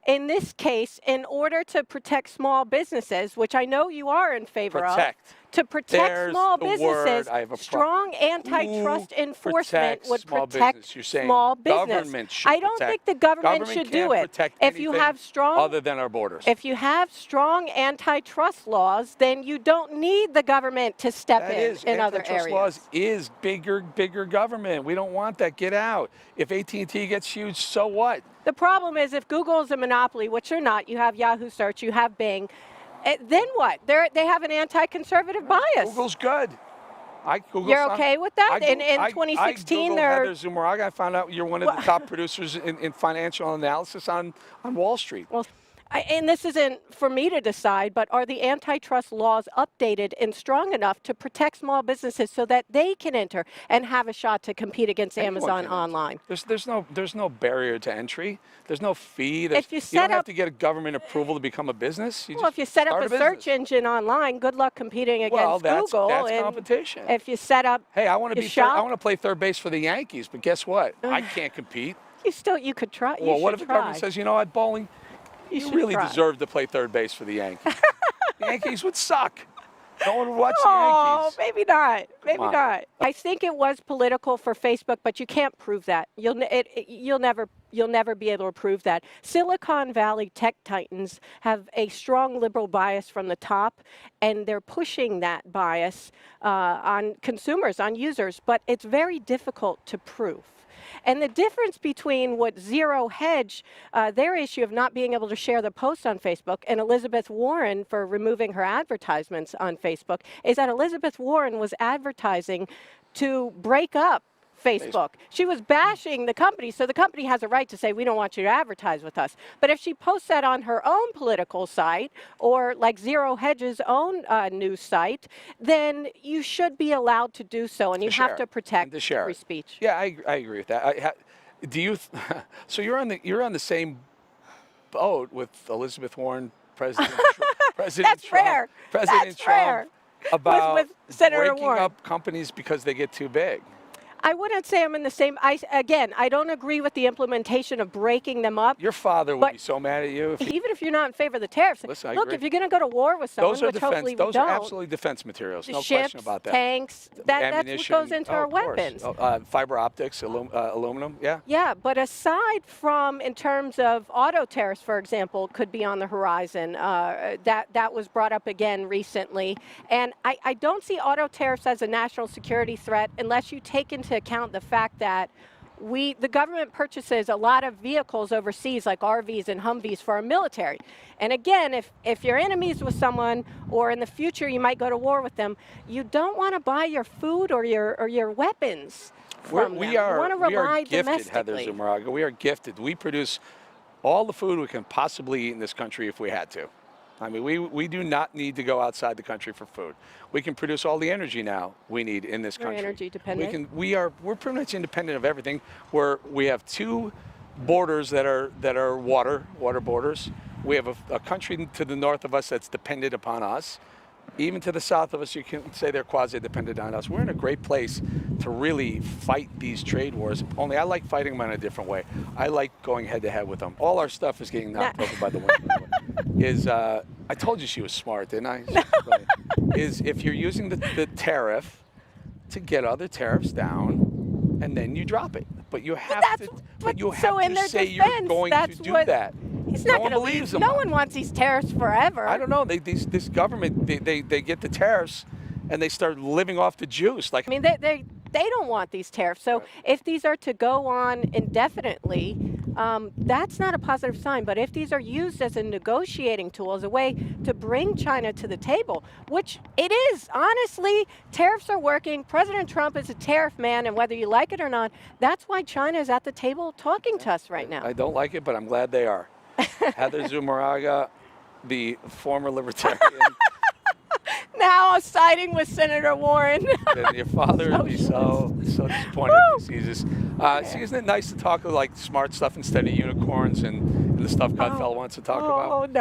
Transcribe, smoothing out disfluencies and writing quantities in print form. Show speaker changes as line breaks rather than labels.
in this case, in order to protect small businesses, which I know you are in favor
Protect.
of, to protect
There's
small
the
businesses,
word I have a
strong antitrust
Who
enforcement
protects
would
small
protect
business? You're saying
small business.
government should
I don't
protect.
think the government should do
can't
it.
protect
If you
anything
have strong
other than our borders.
If you have strong antitrust laws, then you don't need the government to step
That
in
is,
other
antitrust
areas.
laws is bigger government. We don't want that. Get out. If AT&T gets huge, so what?
The problem is if Google is a monopoly, which they're not, you have Yahoo Search, you have Bing, then what? They have an anti-conservative bias.
Google's good.
You're okay with that? In 2016,
I Googled Heather Zumarraga. I found out you're one of the top producers in financial analysis on Wall Street.
Well, and this isn't for me to decide, but are the antitrust laws updated and strong enough to protect small businesses so that they can enter and have a shot to compete against Amazon online?
There's no barrier to entry. There's no fee. You don't have to get a government approval to become a business.
If you set up a search engine online, good luck competing against Google.
That's competition.
If you set up,
hey, I want to play third base for the Yankees, but guess what? I can't compete.
You could try.
Well, what if the government says, you know what, Bolling? You really deserve to play third base for the Yankees. The Yankees would suck. No one would watch the Yankees.
Oh, maybe not. Maybe not. I think it was political for Facebook, but you can't prove that. You'll never be able to prove that. Silicon Valley tech titans have a strong liberal bias from the top, and they're pushing that bias on consumers, on users, but it's very difficult to prove. And the difference between what Zero Hedge, their issue of not being able to share the post on Facebook, and Elizabeth Warren for removing her advertisements on Facebook, is that Elizabeth Warren was advertising to break up Facebook. She was bashing the company, so the company has a right to say, we don't want you to advertise with us. But if she posts that on her own political site, or like Zero Hedge's own news site, then you should be allowed to do so, and you have to protect free speech.
Yeah, I agree with that. So you're on the same boat with Elizabeth Warren, President
That's
Trump,
rare.
President Trump, about
with Senator
breaking
Warren.
up companies because they get too big.
I wouldn't say I'm in the same. Again, I don't agree with the implementation of breaking them up.
Your father would be so mad at you.
Even if you're not in favor of the tariffs.
Listen,
look, if you're going to go to war with someone,
those are
don't,
absolutely defense materials. No
ships,
question about that.
Tanks, that's what goes into our weapons.
Fiber optics, aluminum, yeah.
Yeah, but aside from, in terms of auto tariffs, for example, could be on the horizon. That was brought up again recently. And I don't see auto tariffs as a national security threat unless you take into account the fact that the government purchases a lot of vehicles overseas, like RVs and Humvees, for our military. And again, if you're enemies with someone, or in the future you might go to war with them, you don't want to buy your food or your weapons from them.
We are gifted, Heather
domestically.
Zumarraga. We are gifted. We produce all the food we can possibly eat in this country if we had to. I mean, we do not need to go outside the country for food. We can produce all the energy now we need in this country.
We're energy dependent.
We're pretty much independent of everything. We have two borders that are water borders. We have a country to the north of us that's dependent upon us. Even to the south of us, you can say they're quasi-dependent on us. We're in a great place to really fight these trade wars. Only I like fighting them in a different way. I like going head-to-head with them. All our stuff is getting knocked over by the wind. I told you she was smart, didn't I?
No.
Is if you're using the tariff to get other tariffs down, and then you drop it. But you have to say you're going to do that.
He's not going to leave. No one wants these tariffs forever.
I don't know. This government, they get the tariffs, and they start living off the juice. Like,
I mean, they don't want these tariffs. So if these are to go on indefinitely, that's not a positive sign. But if these are used as a negotiating tool, as a way to bring China to the table, which it is, honestly, tariffs are working. President Trump is a tariff man, and whether you like it or not, that's why China is at the table talking to us right now.
I don't like it, but I'm glad they are. Heather Zumarraga, the former libertarian.
Now siding with Senator Warren.
And your father would be so disappointed if he sees this. See, isn't it nice to talk like smart stuff instead of unicorns and the stuff Gutfeld wants to talk about?
Oh, no.